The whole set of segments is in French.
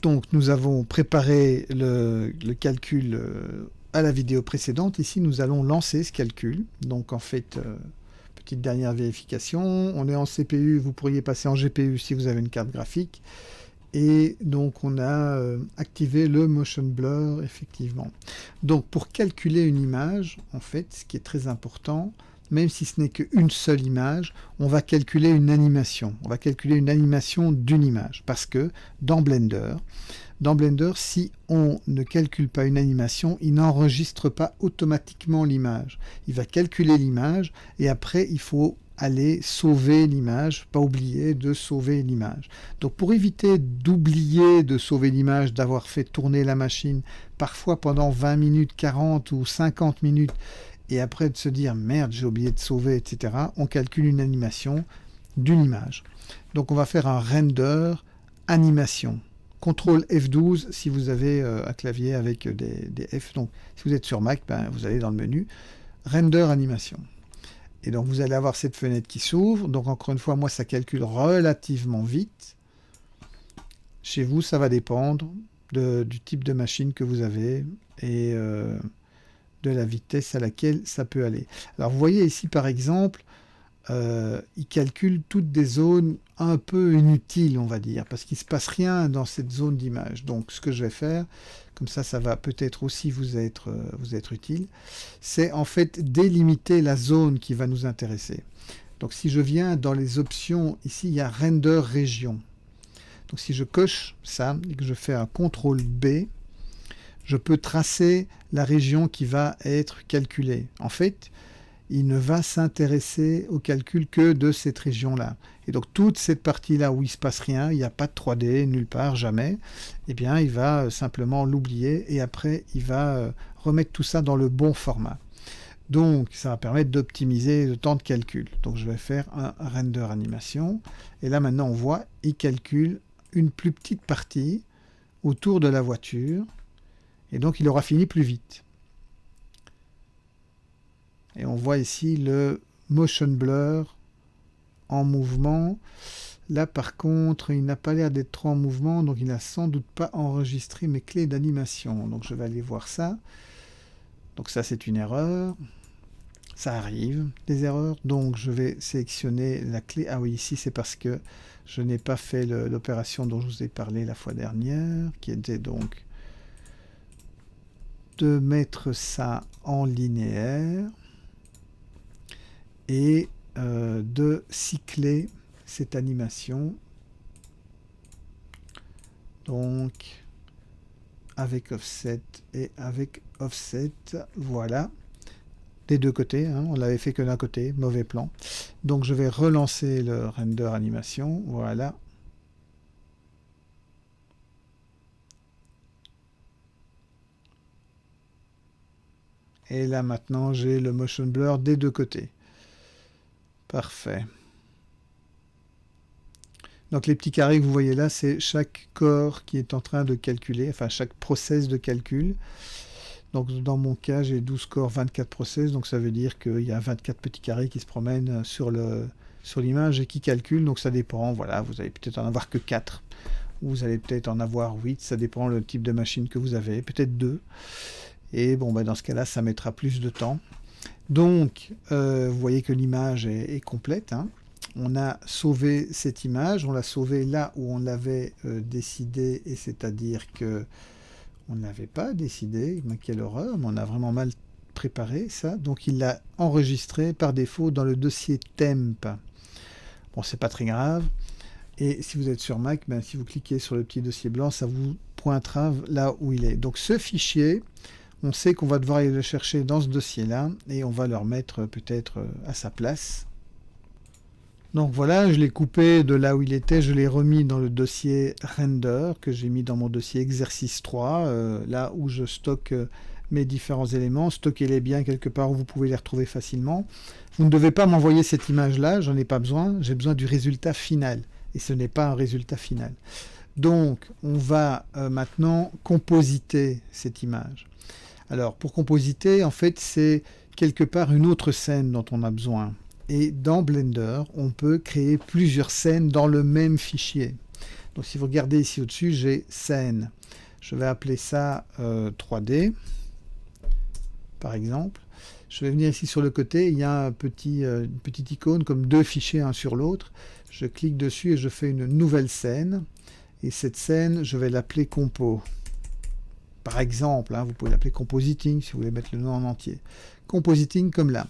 Donc nous avons préparé le calcul à la vidéo précédente. Ici nous allons lancer ce calcul. Donc en fait, petite dernière vérification. On est en CPU, vous pourriez passer en GPU si vous avez une carte graphique. Et donc on a activé le motion blur effectivement. Donc pour calculer une image, en fait, ce qui est très important, même si ce n'est qu'une seule image, on va calculer une animation. On va calculer une animation d'une image. Parce que dans Blender, si on ne calcule pas une animation, il n'enregistre pas automatiquement l'image. Il va calculer l'image et après il faut aller sauver l'image, pas oublier de sauver l'image. Donc pour éviter d'oublier de sauver l'image, d'avoir fait tourner la machine parfois pendant 20 minutes, 40 ou 50 minutes, et après de se dire merde j'ai oublié de sauver, etc., on calcule une animation d'une image. Donc on va faire un render animation. CTRL F12 si vous avez un clavier avec des F. Donc si vous êtes sur Mac, vous allez dans le menu render animation. Et donc vous allez avoir cette fenêtre qui s'ouvre. Donc encore une fois, moi ça calcule relativement vite. Chez vous, ça va dépendre du type de machine que vous avez et de la vitesse à laquelle ça peut aller. Alors vous voyez ici par exemple, il calcule toutes des zones un peu inutiles, on va dire, parce qu'il ne se passe rien dans cette zone d'image. Donc ce que je vais faire, comme ça va peut-être aussi vous être utile, c'est en fait délimiter la zone qui va nous intéresser. Donc si je viens dans les options, ici il y a Render Région. Donc si je coche ça et que je fais un CTRL B, je peux tracer la région qui va être calculée. En fait, il ne va s'intéresser au calcul que de cette région-là. Et donc toute cette partie-là où il ne se passe rien, il n'y a pas de 3D nulle part, jamais, eh bien il va simplement l'oublier et après il va remettre tout ça dans le bon format. Donc ça va permettre d'optimiser le temps de calcul. Donc je vais faire un render animation. Et là maintenant on voit, il calcule une plus petite partie autour de la voiture. Et donc il aura fini plus vite. Et on voit ici le motion blur en mouvement. Là par contre, il n'a pas l'air d'être trop en mouvement, donc il n'a sans doute pas enregistré mes clés d'animation. Donc je vais aller voir ça. Donc ça c'est une erreur. Ça arrive, des erreurs. Donc je vais sélectionner la clé. Ah oui, ici c'est parce que je n'ai pas fait l'opération dont je vous ai parlé la fois dernière, qui était donc de mettre ça en linéaire et de cycler cette animation donc avec offset et avec offset, voilà, des deux côtés, hein. On l'avait fait que d'un côté, mauvais plan. Donc je vais relancer le render animation, voilà. Et là maintenant j'ai le motion blur des deux côtés. Parfait. Donc les petits carrés que vous voyez là, c'est chaque corps qui est en train de calculer, enfin chaque process de calcul. Donc dans mon cas, j'ai 12 corps, 24 process, donc ça veut dire qu'il y a 24 petits carrés qui se promènent sur l'image et qui calculent, donc ça dépend, voilà, vous allez peut-être en avoir que 4, ou vous allez peut-être en avoir 8, ça dépend le type de machine que vous avez, peut-être 2. Et bon, dans ce cas-là, ça mettra plus de temps. Donc, vous voyez que l'image est complète, hein. On a sauvé cette image, on l'a sauvée là où on l'avait décidé, et c'est-à-dire que on n'avait pas décidé, mais quelle horreur, mais on a vraiment mal préparé ça. Donc il l'a enregistré par défaut dans le dossier temp. Bon, c'est pas très grave. Et si vous êtes sur Mac, si vous cliquez sur le petit dossier blanc, ça vous pointera là où il est. Donc ce fichier, on sait qu'on va devoir aller le chercher dans ce dossier-là et on va le remettre peut-être à sa place. Donc voilà, je l'ai coupé de là où il était, je l'ai remis dans le dossier render que j'ai mis dans mon dossier exercice 3, là où je stocke mes différents éléments. Stockez-les bien quelque part où vous pouvez les retrouver facilement. Vous ne devez pas m'envoyer cette image-là, j'en ai pas besoin, j'ai besoin du résultat final. Et ce n'est pas un résultat final. Donc, on va maintenant compositer cette image. Alors, pour compositer, en fait, c'est quelque part une autre scène dont on a besoin. Et dans Blender, on peut créer plusieurs scènes dans le même fichier. Donc si vous regardez ici au-dessus, j'ai scène. Je vais appeler ça 3D, par exemple. Je vais venir ici sur le côté, il y a une petite icône comme deux fichiers un sur l'autre. Je clique dessus et je fais une nouvelle scène. Et cette scène, je vais l'appeler compo. Par exemple, hein, vous pouvez l'appeler compositing si vous voulez mettre le nom en entier. Compositing comme là.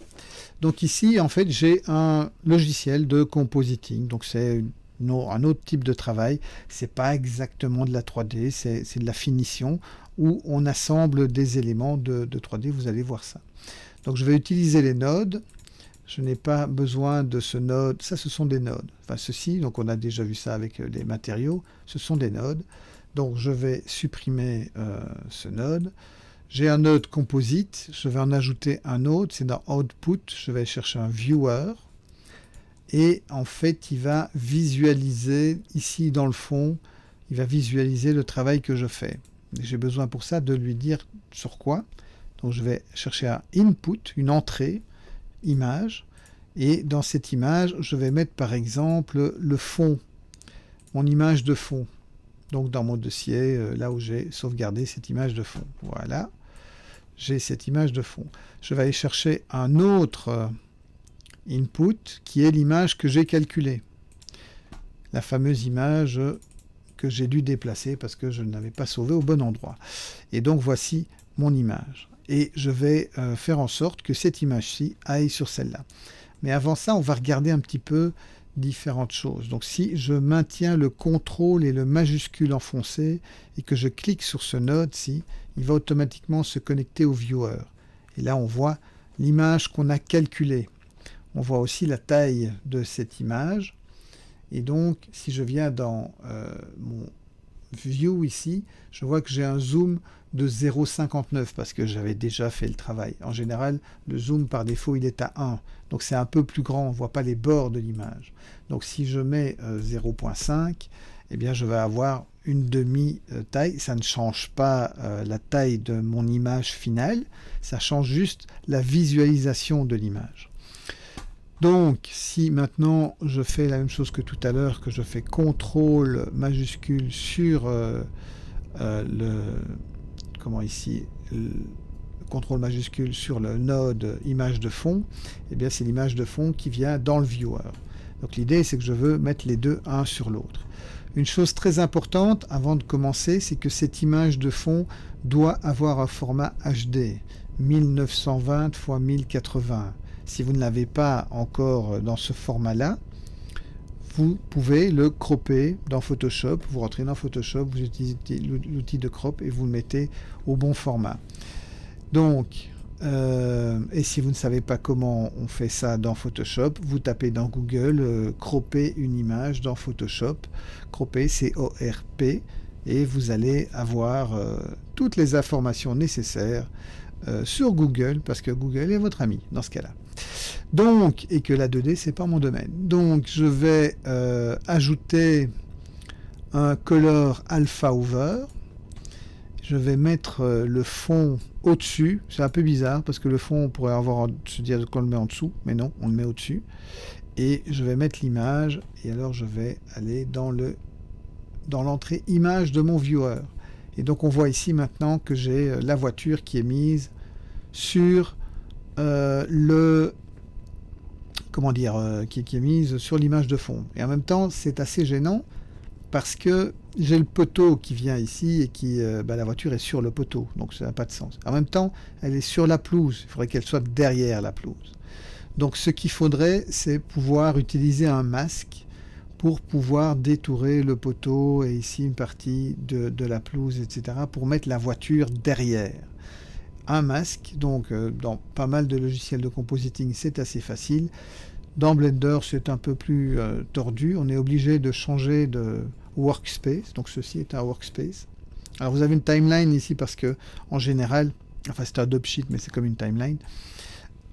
Donc ici, en fait, j'ai un logiciel de compositing. Donc c'est un autre type de travail. C'est pas exactement de la 3D, c'est de la finition où on assemble des éléments de 3D. Vous allez voir ça. Donc je vais utiliser les nodes. Je n'ai pas besoin de ce node. Ça, ce sont des nodes. Enfin, ceci, donc on a déjà vu ça avec les matériaux. Ce sont des nodes. Donc je vais supprimer ce node. J'ai un node composite. Je vais en ajouter un autre. C'est dans Output. Je vais chercher un Viewer. Et en fait, il va visualiser, ici dans le fond, il va visualiser le travail que je fais. J'ai besoin pour ça de lui dire sur quoi. Donc je vais chercher un Input, une entrée, image, et dans cette image, je vais mettre par exemple le fond, mon image de fond. Donc dans mon dossier, là où j'ai sauvegardé cette image de fond. Voilà, j'ai cette image de fond. Je vais aller chercher un autre input qui est l'image que j'ai calculée. La fameuse image que j'ai dû déplacer parce que je ne l'avais pas sauvée au bon endroit. Et donc voici mon image. Et je vais faire en sorte que cette image-ci aille sur celle-là. Mais avant ça, on va regarder un petit peu différentes choses. Donc si je maintiens le contrôle et le majuscule enfoncé et que je clique sur ce node-ci, il va automatiquement se connecter au viewer. Et là, on voit l'image qu'on a calculée. On voit aussi la taille de cette image. Et donc, si je viens dans mon view ici, je vois que j'ai un zoom de 0,59 parce que j'avais déjà fait le travail. En général, le zoom par défaut, il est à 1. Donc c'est un peu plus grand, on ne voit pas les bords de l'image. Donc si je mets 0,5, eh bien je vais avoir une demi-taille. Ça ne change pas la taille de mon image finale, ça change juste la visualisation de l'image. Donc, si maintenant je fais la même chose que tout à l'heure, que je fais CTRL majuscule sur CTRL majuscule sur le node image de fond, eh bien c'est l'image de fond qui vient dans le viewer. Donc l'idée c'est que je veux mettre les deux un sur l'autre. Une chose très importante avant de commencer, c'est que cette image de fond doit avoir un format HD, 1920 x 1080. Si vous ne l'avez pas encore dans ce format-là, vous pouvez le cropper dans Photoshop. Vous rentrez dans Photoshop, vous utilisez l'outil de crop et vous le mettez au bon format. Donc, et si vous ne savez pas comment on fait ça dans Photoshop, vous tapez dans Google cropper une image dans Photoshop. Cropper, C-O-R-P, et vous allez avoir toutes les informations nécessaires sur Google, parce que Google est votre ami dans ce cas-là. Donc, et que la 2D, c'est pas mon domaine. Donc, je vais ajouter un color alpha over. Je vais mettre le fond au-dessus. C'est un peu bizarre parce que le fond, on pourrait se dire qu'on le met en dessous, mais non, on le met au-dessus. Et je vais mettre l'image, et alors je vais aller dans l'entrée image de mon viewer. Et donc on voit ici maintenant que j'ai la voiture qui est mise sur qui est mise sur l'image de fond. Et en même temps, c'est assez gênant parce que j'ai le poteau qui vient ici et qui la voiture est sur le poteau, donc ça n'a pas de sens. En même temps, elle est sur la pelouse, il faudrait qu'elle soit derrière la pelouse. Donc ce qu'il faudrait, c'est pouvoir utiliser un masque pour pouvoir détourer le poteau et ici une partie de la pelouse, etc., pour mettre la voiture derrière. Un masque, donc dans pas mal de logiciels de compositing, c'est assez facile. Dans Blender, c'est un peu plus tordu. On est obligé de changer de workspace. Donc ceci est un workspace. Alors vous avez une timeline ici parce que en général, enfin c'est un Adobe Sheet, mais c'est comme une timeline.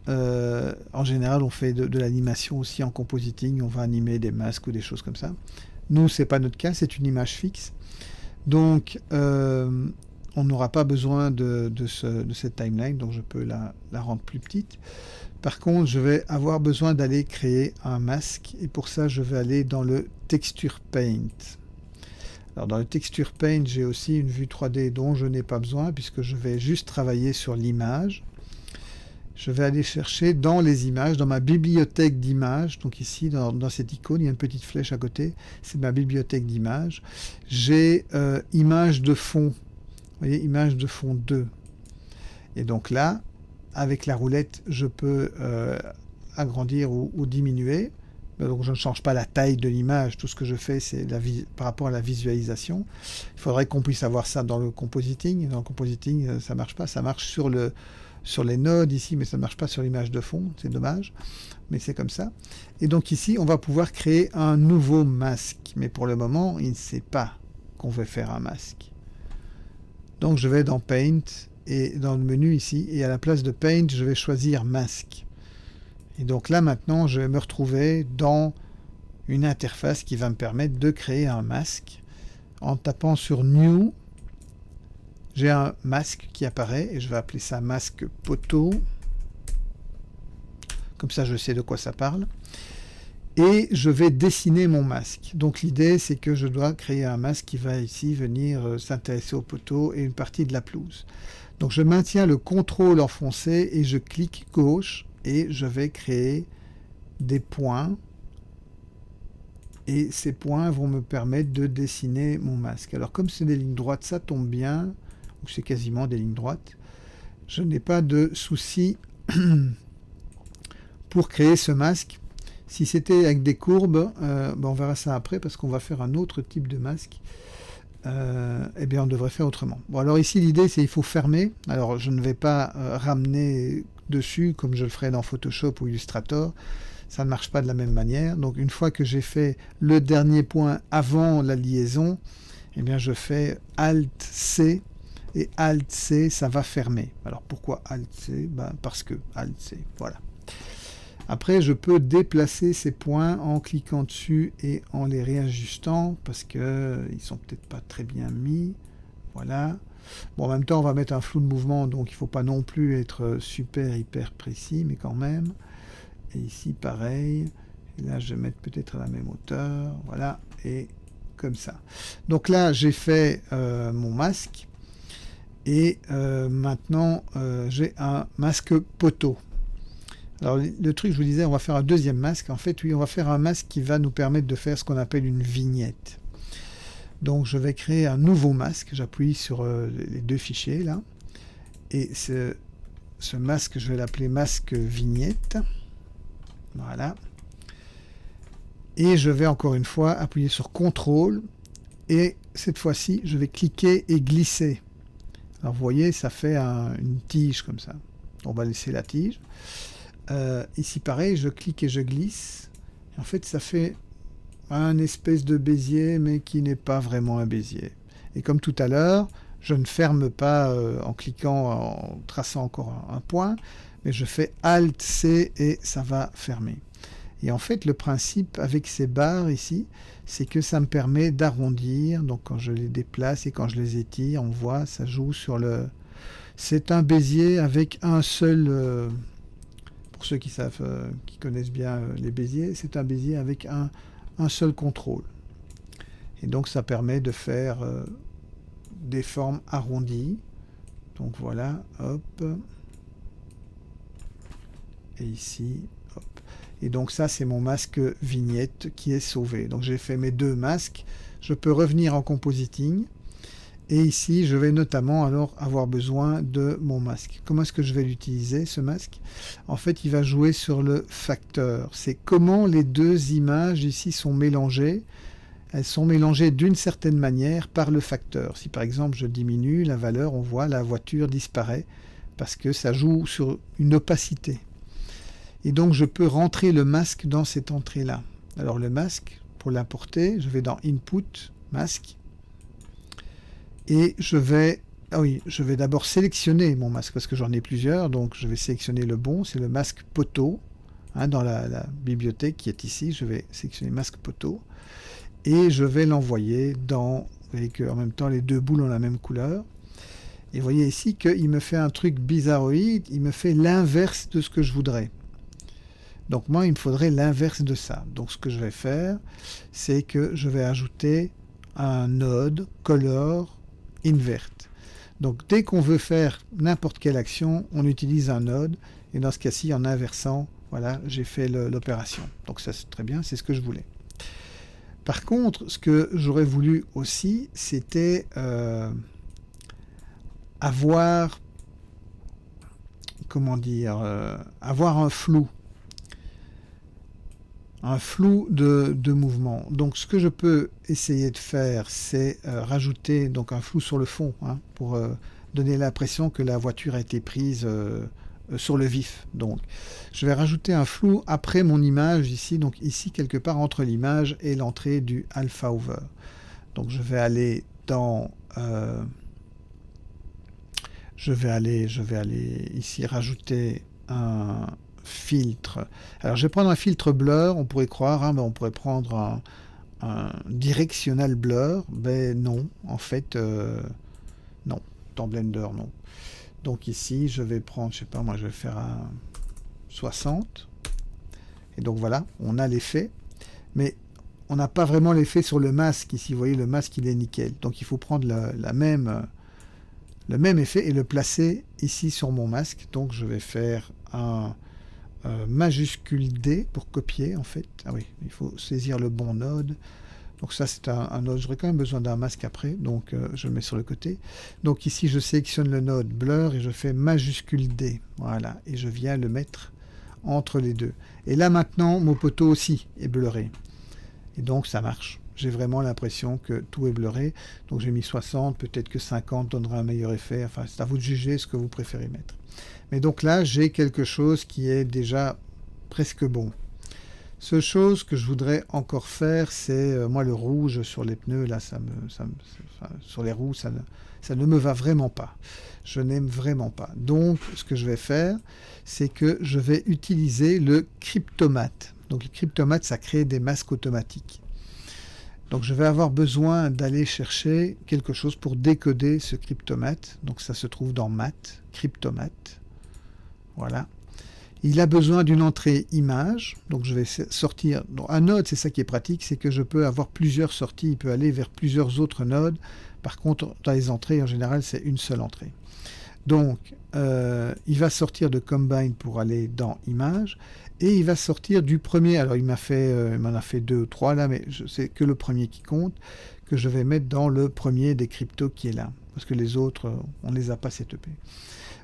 En général, on fait de l'animation aussi en compositing. On va animer des masques ou des choses comme ça. Nous, c'est pas notre cas, c'est une image fixe. Donc on n'aura pas besoin de cette timeline, donc je peux la rendre plus petite. Par contre, je vais avoir besoin d'aller créer un masque, et pour ça, je vais aller dans le Texture Paint. Alors dans le Texture Paint, j'ai aussi une vue 3D dont je n'ai pas besoin puisque je vais juste travailler sur l'image. Je vais aller chercher dans les images, dans ma bibliothèque d'images. Donc ici, dans cette icône, il y a une petite flèche à côté. C'est ma bibliothèque d'images. J'ai images de fond. Vous voyez, images de fond 2. Et donc là, avec la roulette, je peux agrandir ou diminuer. Donc je ne change pas la taille de l'image. Tout ce que je fais, c'est par rapport à la visualisation. Il faudrait qu'on puisse avoir ça dans le compositing. Dans le compositing, ça ne marche pas. Ça marche sur les nodes ici, mais ça ne marche pas sur l'image de fond, c'est dommage, mais c'est comme ça. Et donc ici, on va pouvoir créer un nouveau masque, mais pour le moment, il ne sait pas qu'on veut faire un masque. Donc je vais dans Paint, et dans le menu ici, et à la place de Paint, je vais choisir Masque. Et donc là, maintenant, je vais me retrouver dans une interface qui va me permettre de créer un masque. En tapant sur New, j'ai un masque qui apparaît et je vais appeler ça masque poteau. Comme ça, je sais de quoi ça parle. Et je vais dessiner mon masque. Donc l'idée, c'est que je dois créer un masque qui va ici venir s'intéresser au poteau et une partie de la pelouse. Donc je maintiens le contrôle enfoncé et je clique gauche et je vais créer des points. Et ces points vont me permettre de dessiner mon masque. Alors comme c'est des lignes droites, ça tombe bien. Ou c'est quasiment des lignes droites. Je n'ai pas de souci pour créer ce masque. Si c'était avec des courbes, on verra ça après parce qu'on va faire un autre type de masque. Eh bien, on devrait faire autrement. Bon, alors ici, l'idée, c'est qu'il faut fermer. Alors, je ne vais pas ramener dessus comme je le ferais dans Photoshop ou Illustrator. Ça ne marche pas de la même manière. Donc, une fois que j'ai fait le dernier point avant la liaison, eh bien, je fais Alt-C. Et Alt-C, ça va fermer. Alors pourquoi Alt-C? Parce que Alt-C, voilà. Après, je peux déplacer ces points en cliquant dessus et en les réajustant, parce qu'ils ne sont peut-être pas très bien mis. Voilà. Bon, en même temps, on va mettre un flou de mouvement, donc il ne faut pas non plus être super, hyper précis, mais quand même. Et ici, pareil. Et là, je vais mettre peut-être à la même hauteur. Voilà, et comme ça. Donc là, j'ai fait mon masque. Et maintenant, j'ai un masque poteau. Alors, le truc, je vous disais, on va faire un deuxième masque. En fait, oui, on va faire un masque qui va nous permettre de faire ce qu'on appelle une vignette. Donc, je vais créer un nouveau masque. J'appuie sur les deux fichiers, là. Et ce masque, je vais l'appeler masque vignette. Voilà. Et je vais encore une fois appuyer sur CTRL. Et cette fois-ci, je vais cliquer et glisser. Alors vous voyez, ça fait une tige comme ça. On va laisser la tige. Ici pareil, je clique et je glisse. Et en fait, ça fait un espèce de bézier, mais qui n'est pas vraiment un bézier. Et comme tout à l'heure, je ne ferme pas en cliquant, en traçant encore un point, mais je fais Alt-C et ça va fermer. Et en fait, le principe avec ces barres ici, c'est que ça me permet d'arrondir. Donc quand je les déplace et quand je les étire, on voit, ça joue sur le... C'est un bézier avec un seul... pour ceux qui savent, qui connaissent bien les béziers, c'est un bézier avec un seul contrôle. Et donc ça permet de faire des formes arrondies. Donc voilà, hop. Et ici, hop. Et donc ça, c'est mon masque vignette qui est sauvé. Donc j'ai fait mes deux masques. Je peux revenir en compositing. Et ici, je vais notamment alors avoir besoin de mon masque. Comment est-ce que je vais l'utiliser, ce masque? En fait, il va jouer sur le facteur. C'est comment les deux images ici sont mélangées. Elles sont mélangées d'une certaine manière par le facteur. Si par exemple je diminue la valeur, on voit la voiture disparaît parce que ça joue sur une opacité. Et donc je peux rentrer le masque dans cette entrée-là. Alors le masque, pour l'importer, je vais dans Input, Masque. Et je vais d'abord sélectionner mon masque parce que j'en ai plusieurs. Donc je vais sélectionner le bon, c'est le masque poteau. Dans la bibliothèque qui est ici, je vais sélectionner masque poteau. Et je vais l'envoyer dans... Vous voyez qu'en même temps, les deux boules ont la même couleur. Et vous voyez ici qu'il me fait un truc bizarroïde. Il me fait l'inverse de ce que je voudrais. Donc moi, il me faudrait l'inverse de ça. Donc ce que je vais faire, c'est que je vais ajouter un node color invert. Donc dès qu'on veut faire n'importe quelle action, on utilise un node, et dans ce cas-ci, en inversant, voilà, j'ai fait l'opération. Donc ça c'est très bien, c'est ce que je voulais. Par contre, ce que j'aurais voulu aussi, c'était avoir, comment dire, avoir un flou de mouvement. Donc ce que je peux essayer de faire, c'est rajouter donc un flou sur le fond, hein, pour donner l'impression que la voiture a été prise sur le vif. Donc je vais rajouter un flou après mon image ici, donc ici quelque part entre l'image et l'entrée du alpha over. Donc je vais aller dans je vais aller ici rajouter un filtre. Alors je vais prendre un filtre blur, on pourrait croire, hein, mais on pourrait prendre un directional blur, mais non, en fait, non, dans Blender, non. Donc ici, je vais prendre, je sais pas, moi je vais faire un 60, et donc voilà, on a l'effet, mais on n'a pas vraiment l'effet sur le masque ici, vous voyez, le masque il est nickel, donc il faut prendre le même effet et le placer ici sur mon masque, donc je vais faire un majuscule D pour copier en fait. Ah oui, il faut saisir le bon node. Donc ça c'est un node, j'aurais quand même besoin d'un masque après, donc je le mets sur le côté. Donc ici je sélectionne le node blur et je fais majuscule D. Voilà, et je viens le mettre entre les deux. Et là maintenant mon poteau aussi est blurré. Et donc ça marche. J'ai vraiment l'impression que tout est blurré. Donc j'ai mis 60, peut-être que 50 donnera un meilleur effet. Enfin c'est à vous de juger ce que vous préférez mettre. Mais donc là, j'ai quelque chose qui est déjà presque bon. Seule chose que je voudrais encore faire, c'est moi le rouge sur les pneus, là, sur les roues, ça ne me va vraiment pas. Je n'aime vraiment pas. Donc, ce que je vais faire, c'est que je vais utiliser le Cryptomatte. Donc, le Cryptomatte, ça crée des masques automatiques. Donc, je vais avoir besoin d'aller chercher quelque chose pour décoder ce Cryptomatte. Donc, ça se trouve dans Matte, Cryptomatte. Voilà. Il a besoin d'une entrée image, donc je vais sortir. Donc un node, c'est ça qui est pratique, c'est que je peux avoir plusieurs sorties, il peut aller vers plusieurs autres nodes. Par contre, dans les entrées, en général, c'est une seule entrée. Donc, il va sortir de Combine pour aller dans Image, et il va sortir du premier. Alors, il m'en a fait 2 ou 3 là, mais c'est que le premier qui compte, que je vais mettre dans le premier des cryptos qui est là. Parce que les autres, on ne les a pas setupés.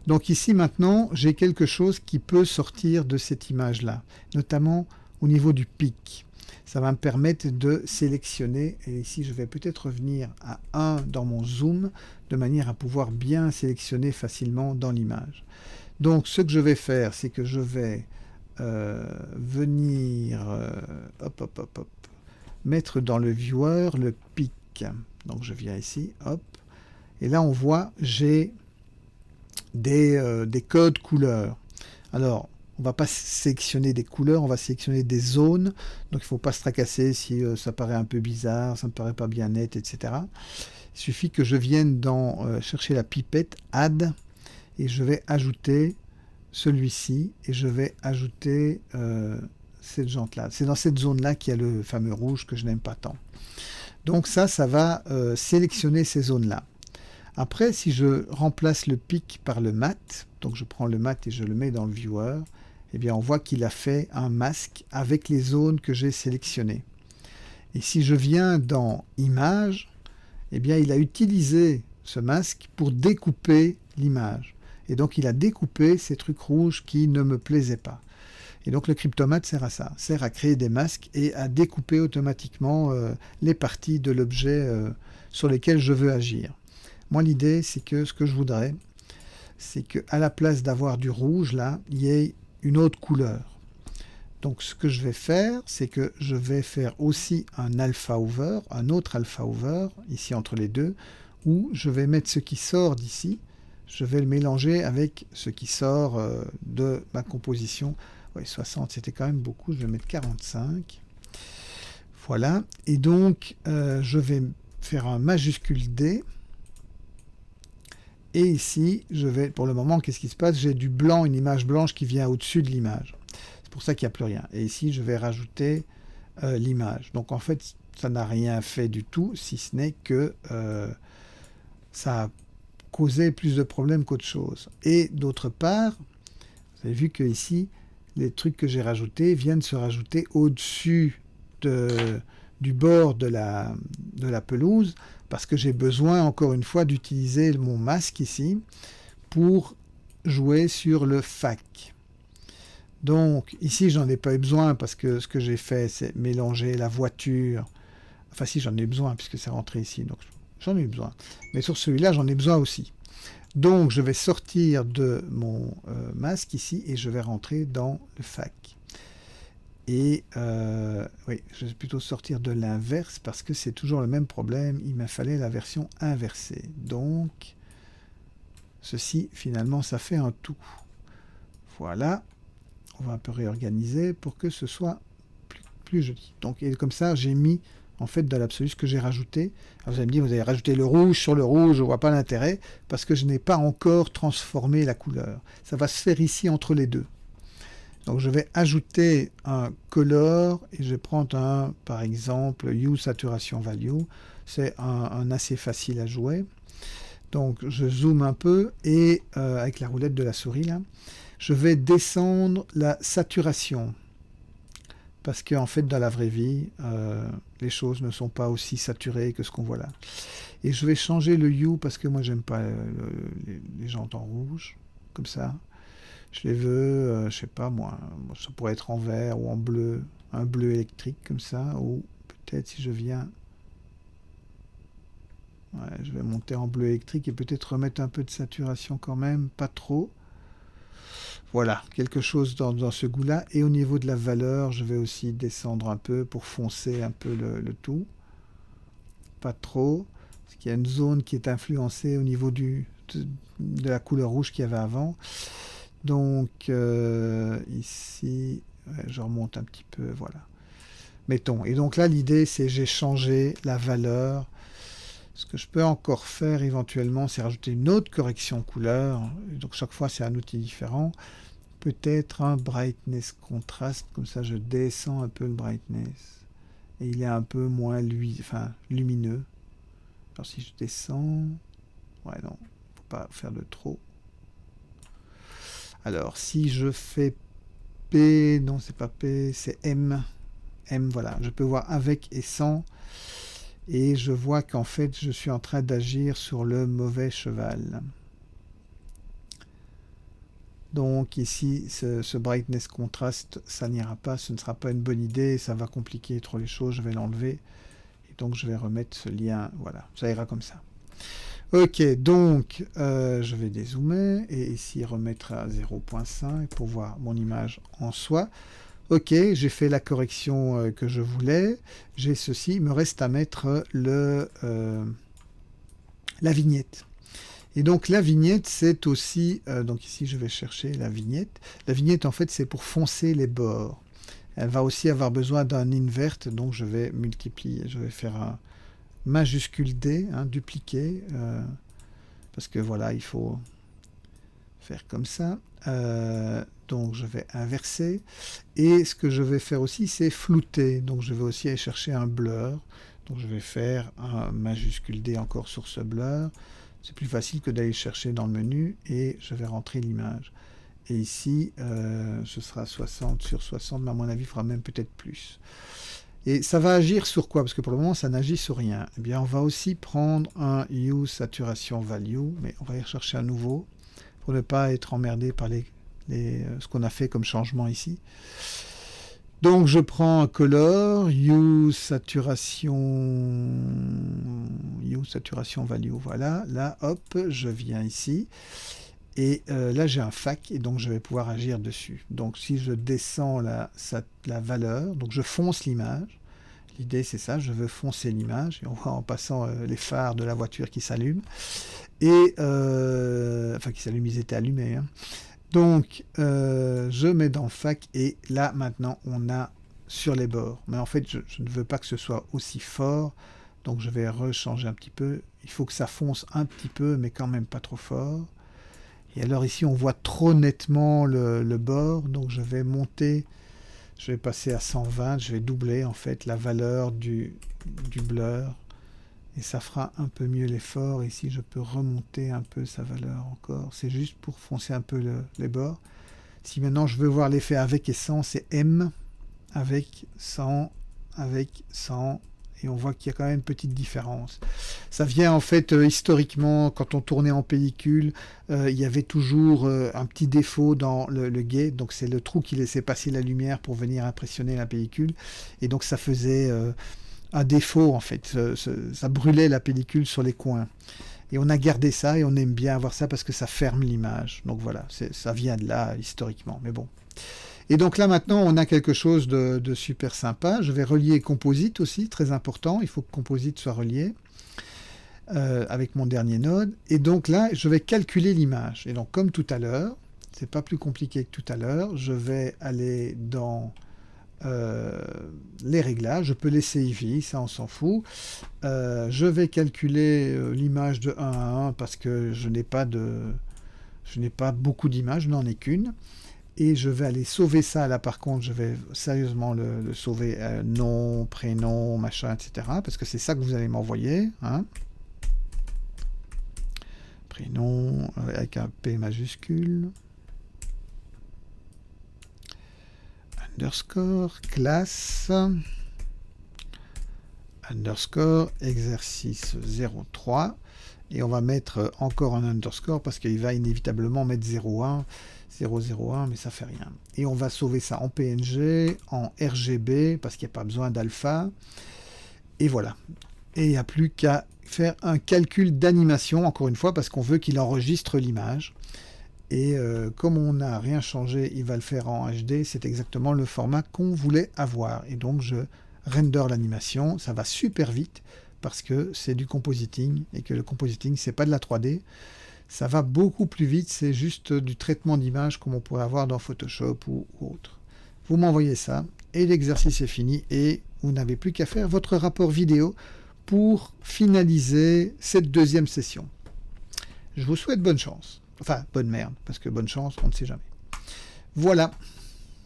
Donc ici maintenant, j'ai quelque chose qui peut sortir de cette image-là, notamment au niveau du pic. Ça va me permettre de sélectionner, et ici je vais peut-être revenir à 1 dans mon zoom, de manière à pouvoir bien sélectionner facilement dans l'image. Donc ce que je vais faire, c'est que je vais venir mettre dans le viewer le pic. Donc je viens ici, hop, et là on voit, j'ai des codes couleurs. Alors, on va pas sélectionner des couleurs, on va sélectionner des zones. Donc, il ne faut pas se tracasser si ça paraît un peu bizarre, ça ne me paraît pas bien net, etc. Il suffit que je vienne chercher la pipette Add et je vais ajouter celui-ci et je vais ajouter cette jante-là. C'est dans cette zone-là qu'il y a le fameux rouge que je n'aime pas tant. Donc ça va sélectionner ces zones-là. Après, si je remplace le pic par le mat, donc je prends le mat et je le mets dans le viewer, eh bien on voit qu'il a fait un masque avec les zones que j'ai sélectionnées. Et si je viens dans Image, eh bien il a utilisé ce masque pour découper l'image. Et donc il a découpé ces trucs rouges qui ne me plaisaient pas. Et donc le Cryptomatte sert à ça, sert à créer des masques et à découper automatiquement les parties de l'objet sur lesquelles je veux agir. Moi, l'idée, c'est que ce que je voudrais, c'est qu'à la place d'avoir du rouge, là, il y ait une autre couleur. Donc, ce que je vais faire, c'est que je vais faire aussi un alpha over, un autre alpha over, ici entre les deux, où je vais mettre ce qui sort d'ici, je vais le mélanger avec ce qui sort de ma composition. Oui, 60, c'était quand même beaucoup, je vais mettre 45. Voilà, et donc, je vais faire un majuscule D. Et ici, je vais, pour le moment, qu'est-ce qui se passe? J'ai du blanc, une image blanche qui vient au-dessus de l'image. C'est pour ça qu'il n'y a plus rien. Et ici, je vais rajouter l'image. Donc en fait, ça n'a rien fait du tout, si ce n'est que ça a causé plus de problèmes qu'autre chose. Et d'autre part, vous avez vu que ici, les trucs que j'ai rajoutés viennent se rajouter au-dessus du bord de la pelouse, parce que j'ai besoin, encore une fois, d'utiliser mon masque ici pour jouer sur le FAC. Donc, ici, j'en ai pas eu besoin, parce que ce que j'ai fait, c'est mélanger la voiture. Enfin, si, j'en ai besoin, puisque c'est rentré ici, donc j'en ai eu besoin. Mais sur celui-là, j'en ai besoin aussi. Donc, je vais sortir de mon masque ici, et je vais rentrer dans le FAC. Et oui, je vais plutôt sortir de l'inverse parce que c'est toujours le même problème. Il m'a fallu la version inversée. Donc, ceci, finalement, ça fait un tout. Voilà. On va un peu réorganiser pour que ce soit plus joli. Donc, et comme ça, j'ai mis, en fait, dans l'absolu, ce que j'ai rajouté. Alors, vous allez me dire, vous avez rajouté le rouge sur le rouge, je ne vois pas l'intérêt, parce que je n'ai pas encore transformé la couleur. Ça va se faire ici entre les deux. Donc je vais ajouter un color et je vais prendre un, par exemple, Hue Saturation Value. C'est un assez facile à jouer. Donc je zoome un peu et avec la roulette de la souris, là, je vais descendre la saturation. Parce qu'en fait, dans la vraie vie, les choses ne sont pas aussi saturées que ce qu'on voit là. Et je vais changer le Hue parce que moi, j'aime pas les jantes en rouge, comme ça. Je les veux, je sais pas moi, ça pourrait être en vert ou en bleu, un bleu électrique comme ça, ou peut-être si je viens, ouais, je vais monter en bleu électrique et peut-être remettre un peu de saturation quand même, pas trop. Voilà, quelque chose dans ce goût-là. Et au niveau de la valeur, je vais aussi descendre un peu pour foncer un peu le tout. Pas trop, parce qu'il y a une zone qui est influencée au niveau de la couleur rouge qu'il y avait avant. Donc ici, ouais, je remonte un petit peu, voilà. Mettons. Et donc là, l'idée, c'est j'ai changé la valeur. Ce que je peux encore faire éventuellement, c'est rajouter une autre correction couleur. Et donc chaque fois, c'est un outil différent. Peut-être un brightness contrast, comme ça je descends un peu le brightness. Et il est un peu moins lumineux. Alors si je descends, ouais non, faut pas faire de trop. Alors, si je fais P, non, c'est pas P, c'est M. M, voilà. Je peux voir avec et sans. Et je vois qu'en fait, je suis en train d'agir sur le mauvais cheval. Donc ici, ce brightness contrast, ça n'ira pas. Ce ne sera pas une bonne idée. Ça va compliquer trop les choses. Je vais l'enlever. Et donc, je vais remettre ce lien. Voilà, ça ira comme ça. Ok, donc je vais dézoomer et ici remettre à 0.5 pour voir mon image en soi. Ok, j'ai fait la correction que je voulais. J'ai ceci, il me reste à mettre la vignette. Et donc la vignette, c'est aussi, donc ici je vais chercher la vignette. La vignette en fait c'est pour foncer les bords. Elle va aussi avoir besoin d'un invert, donc je vais multiplier, je vais faire un majuscule D, hein, dupliquer, parce que voilà, il faut faire comme ça. Donc je vais inverser. Et ce que je vais faire aussi, c'est flouter. Donc je vais aussi aller chercher un blur. Donc je vais faire un majuscule D encore sur ce blur. C'est plus facile que d'aller chercher dans le menu. Et je vais rentrer l'image. Et ici, ce sera 60 sur 60, mais à mon avis, il faudra même peut-être plus. Et ça va agir sur quoi? Parce que pour le moment, ça n'agit sur rien. Eh bien, on va aussi prendre un Hue Saturation Value, mais on va y rechercher un nouveau, pour ne pas être emmerdé par ce qu'on a fait comme changement ici. Donc, je prends un Color, Hue Saturation Value, voilà. Là, hop, je viens ici. Et là, j'ai un FAC, et donc je vais pouvoir agir dessus. Donc, si je descends la valeur, donc je fonce l'image. L'idée, c'est ça, je veux foncer l'image. Et on voit en passant les phares de la voiture qui s'allument. Et, enfin, qui s'allument, ils étaient allumés. Hein. Donc, je mets dans le FAC, et là, maintenant, on a sur les bords. Mais en fait, je ne veux pas que ce soit aussi fort. Donc, je vais rechanger un petit peu. Il faut que ça fonce un petit peu, mais quand même pas trop fort. Et alors ici, on voit trop nettement le bord, donc je vais monter Je vais passer à 120, je vais doubler en fait la valeur du blur. Et ça fera un peu mieux l'effort. Ici, je peux remonter un peu sa valeur encore. C'est juste pour foncer un peu les bords. Si maintenant je veux voir l'effet avec et sans, c'est M, avec, sans, et on voit qu'il y a quand même une petite différence. Ça vient en fait historiquement, quand on tournait en pellicule, il y avait toujours un petit défaut dans le gate, donc c'est le trou qui laissait passer la lumière pour venir impressionner la pellicule, et donc ça faisait un défaut en fait, ça brûlait la pellicule sur les coins. Et on a gardé ça et on aime bien avoir ça parce que ça ferme l'image. Donc voilà, ça vient de là historiquement, mais bon. Et donc là maintenant on a quelque chose de super sympa. Je vais relier Composite aussi, très important. Il faut que Composite soit relié avec mon dernier node. Et donc là je vais calculer l'image. Et donc comme tout à l'heure, c'est pas plus compliqué que tout à l'heure, je vais aller dans les réglages, je peux laisser IV, ça on s'en fout. Je vais calculer l'image de 1 à 1 parce que je n'ai pas beaucoup d'images, je n'en ai qu'une. Et je vais aller sauver ça. Là, par contre, je vais sérieusement le sauver. Nom, prénom, machin, etc. Parce que c'est ça que vous allez m'envoyer. Hein. Prénom avec un P majuscule. Underscore, classe. Underscore, exercice 03. Et on va mettre encore un underscore parce qu'il va inévitablement mettre 0,1. 001, mais ça fait rien. Et on va sauver ça en PNG, en RGB, parce qu'il n'y a pas besoin d'alpha. Et voilà. Et il n'y a plus qu'à faire un calcul d'animation, encore une fois, parce qu'on veut qu'il enregistre l'image. Et comme on n'a rien changé, il va le faire en HD. C'est exactement le format qu'on voulait avoir. Et donc, je render l'animation. Ça va super vite, parce que c'est du compositing, et que le compositing, c'est pas de la 3D. Ça va beaucoup plus vite, c'est juste du traitement d'image comme on pourrait avoir dans Photoshop ou autre. Vous m'envoyez ça, et l'exercice est fini, et vous n'avez plus qu'à faire votre rapport vidéo pour finaliser cette deuxième session. Je vous souhaite bonne chance. Enfin, bonne merde, parce que bonne chance, on ne sait jamais. Voilà.